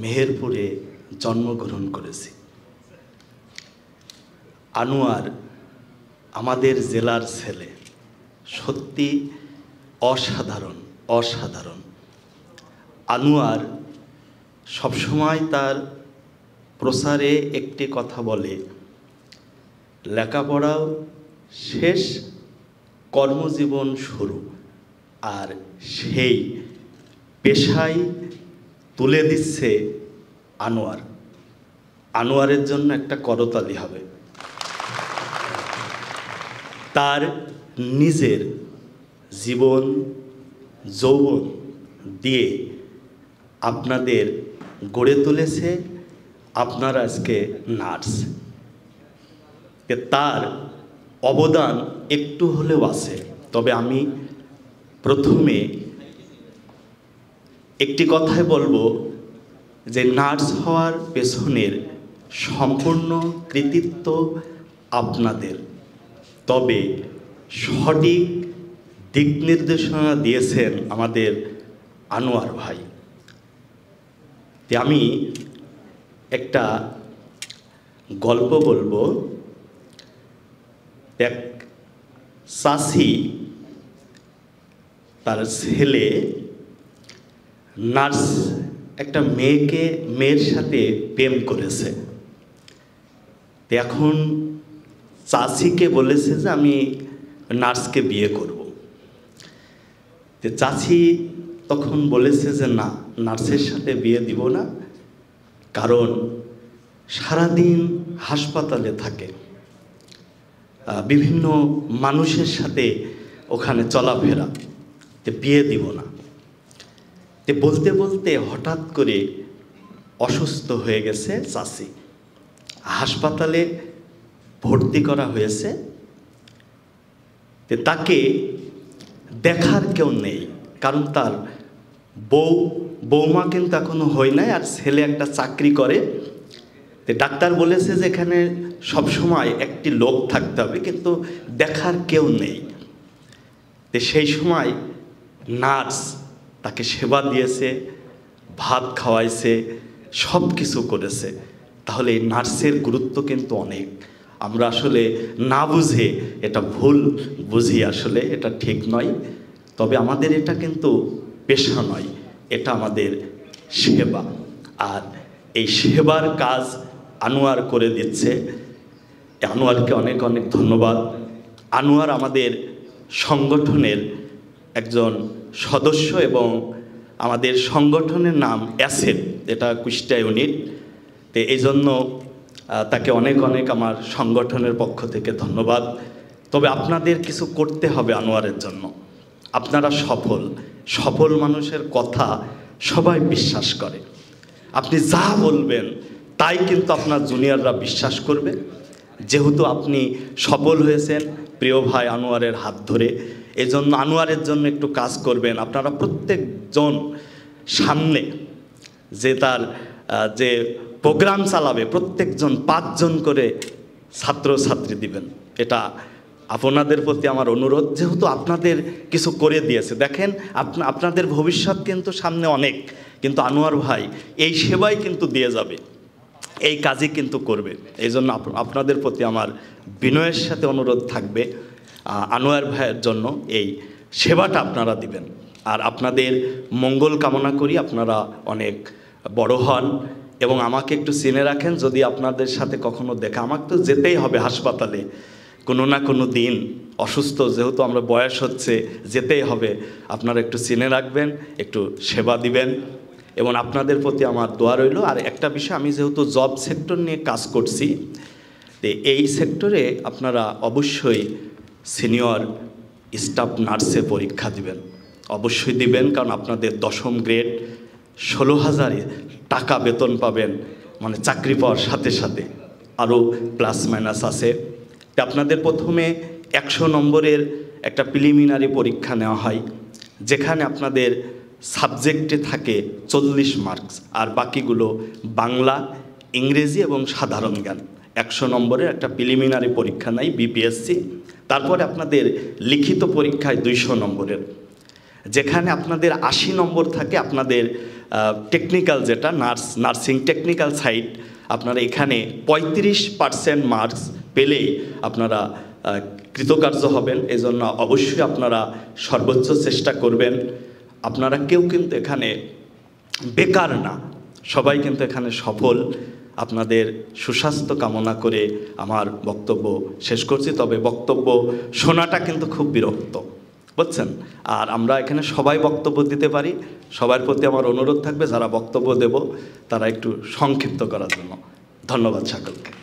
মেহেরপুরে জন্মগ্রহণ করেছি। আনোয়ার আমাদের জেলার ছেলে, সত্যি অসাধারণ অসাধারণ। আনোয়ার সবসময় তার প্রচারে একটি কথা বলে, লেখাপড়াও শেষ, কর্মজীবন শুরু, আর সেই পেশায় তুলে দিচ্ছে আনোয়ার। আনোয়ারের জন্য একটা করতালি হবে। তার নিজের জীবন যৌবন দিয়ে আপনাদের গড়ে তুলেছে। আপনারা আজকে নার্স, তার অবদান একটু হলেও আছে। তবে আমি প্রথমে একটি কথাই বলবো যে নার্স হওয়ার পেছনের সম্পূর্ণ কৃতিত্ব আপনাদের। তবে সঠিক দিক নির্দেশনা দিয়েছেন আমাদের আনোয়ার ভাই। আমি একটা গল্প বলবো। এক চাচি তার ছেলে নার্স, একটা মেয়ের সাথে প্রেম করেছে। এখন চাচিকে বলেছে যে আমি নার্সকে বিয়ে করব। চাচি তখন বলেছে যে না, নার্সের সাথে বিয়ে দিব না, কারণ সারাদিন হাসপাতালে থাকে, বিভিন্ন মানুষের সাথে ওখানে চলাফেরা, বিয়ে দিব না। বলতে বলতে হঠাৎ করে অসুস্থ হয়ে গেছে চাচি, হাসপাতালে ভর্তি করা হয়েছে। তাকে দেখার কেউ নেই, কারণ তার বৌমা কিন্তু এখনো হয় নাই, আর ছেলে একটা চাকরি করে। ডাক্তার বলেছে যে এখানে সবসময় একটি লোক থাকতে হবে, কিন্তু দেখার কেউ নেই। সেই সময় নার্স তাকে সেবা দিয়েছে, ভাত খাওয়াইছে, সব কিছু করেছে। তাহলে এই নার্সের গুরুত্ব কিন্তু অনেক। আমরা আসলে না বুঝে এটা ভুল বুঝি, আসলে এটা ঠিক নয়। তবে আমাদের এটা কিন্তু পেশা নয়, এটা আমাদের সেবা। আর এই সেবার কাজ আনোয়ার করে দিচ্ছে। আনোয়ারকে অনেক অনেক ধন্যবাদ। আনোয়ার আমাদের সংগঠনের একজন সদস্য এবং আমাদের সংগঠনের নাম অ্যাসেট, এটা কুষ্টিয়া ইউনিট। এই জন্য তাকে অনেক অনেক আমার সংগঠনের পক্ষ থেকে ধন্যবাদ। তবে আপনাদের কিছু করতে হবে আনোয়ারের জন্য। আপনারা সফল মানুষের কথা সবাই বিশ্বাস করে। আপনি যা বলবেন তাই কিন্তু আপনার জুনিয়ররা বিশ্বাস করবে। যেহেতু আপনি সফল হয়েছেন প্রিয় ভাই আনোয়ারের হাত ধরে, এই জন্য আনোয়ারের জন্য একটু কাজ করবেন। আপনারা প্রত্যেকজন সামনে যে তার যে প্রোগ্রাম চালাবে, প্রত্যেকজন 5 জন করে ছাত্রছাত্রী দিবেন। এটা আপনাদের প্রতি আমার অনুরোধ। যেহেতু আপনাদের কিছু করে দিয়েছে, দেখেন আপনাদের ভবিষ্যৎ কিন্তু সামনে অনেক, কিন্তু আনোয়ার ভাই এই সেবাই কিন্তু দিয়ে যাবে, এই কাজই কিন্তু করবে। এই জন্য আপনাদের প্রতি আমার বিনয়ের সাথে অনুরোধ থাকবে, আনোয়ার ভাইয়ের জন্য এই সেবাটা আপনারা দিবেন। আর আপনাদের মঙ্গল কামনা করি, আপনারা অনেক বড় হন এবং আমাকে একটু চিনে রাখেন। যদি আপনাদের সাথে কখনো দেখা, আমাকে তো যেতেই হবে হাসপাতালে কোনো না কোনো দিন, অসুস্থ যেহেতু আমরা, বয়স হচ্ছে, যেতেই হবে। আপনারা একটু চিনে রাখবেন, একটু সেবা দিবেন এবং আপনাদের প্রতি আমার দোয়া রইল। আর একটা বিষয়, আমি যেহেতু জব সেক্টর নিয়ে কাজ করছি, এই সেক্টরে আপনারা অবশ্যই সিনিয়র স্টাফ নার্সের পরীক্ষা দিবেন, অবশ্যই দিবেন। কারণ আপনাদের 10ম গ্রেড 16,000 টাকা বেতন পাবেন, মানে চাকরি পাওয়ার সাথে সাথে আরও প্লাস মাইনাস আছে। আপনাদের প্রথমে 100 নম্বরের একটা প্রিলিমিনারি পরীক্ষা নেওয়া হয়, যেখানে আপনাদের সাবজেক্টে থাকে 40 মার্কস, আর বাকিগুলো বাংলা, ইংরেজি এবং সাধারণ জ্ঞান। 100 নম্বরের একটা প্রিলিমিনারি পরীক্ষা নেয় বিপিএসসি। তারপরে আপনাদের লিখিত পরীক্ষায় 200 নম্বরের, যেখানে আপনাদের 80 নম্বর থাকে আপনাদের টেকনিক্যাল যেটা নার্সিং টেকনিক্যাল সাইড, আপনারা এখানে 35% মার্কস পেলেই আপনারা কৃতকার্য হবেন। এজন্য অবশ্যই আপনারা সর্বোচ্চ চেষ্টা করবেন। আপনারা কেউ কিন্তু এখানে বেকার না, সবাই কিন্তু এখানে সফল। আপনাদের সুস্বাস্থ্য কামনা করে আমার বক্তব্য শেষ করছি। তবে বক্তব্য শোনাটা কিন্তু খুব বিরক্ত, বুঝছেন। আর আমরা এখানে সবাই বক্তব্য দিতে পারি। সবার প্রতি আমার অনুরোধ থাকবে যারা বক্তব্য দেব তারা একটু সংক্ষিপ্ত করার জন্য। ধন্যবাদ সকলকে।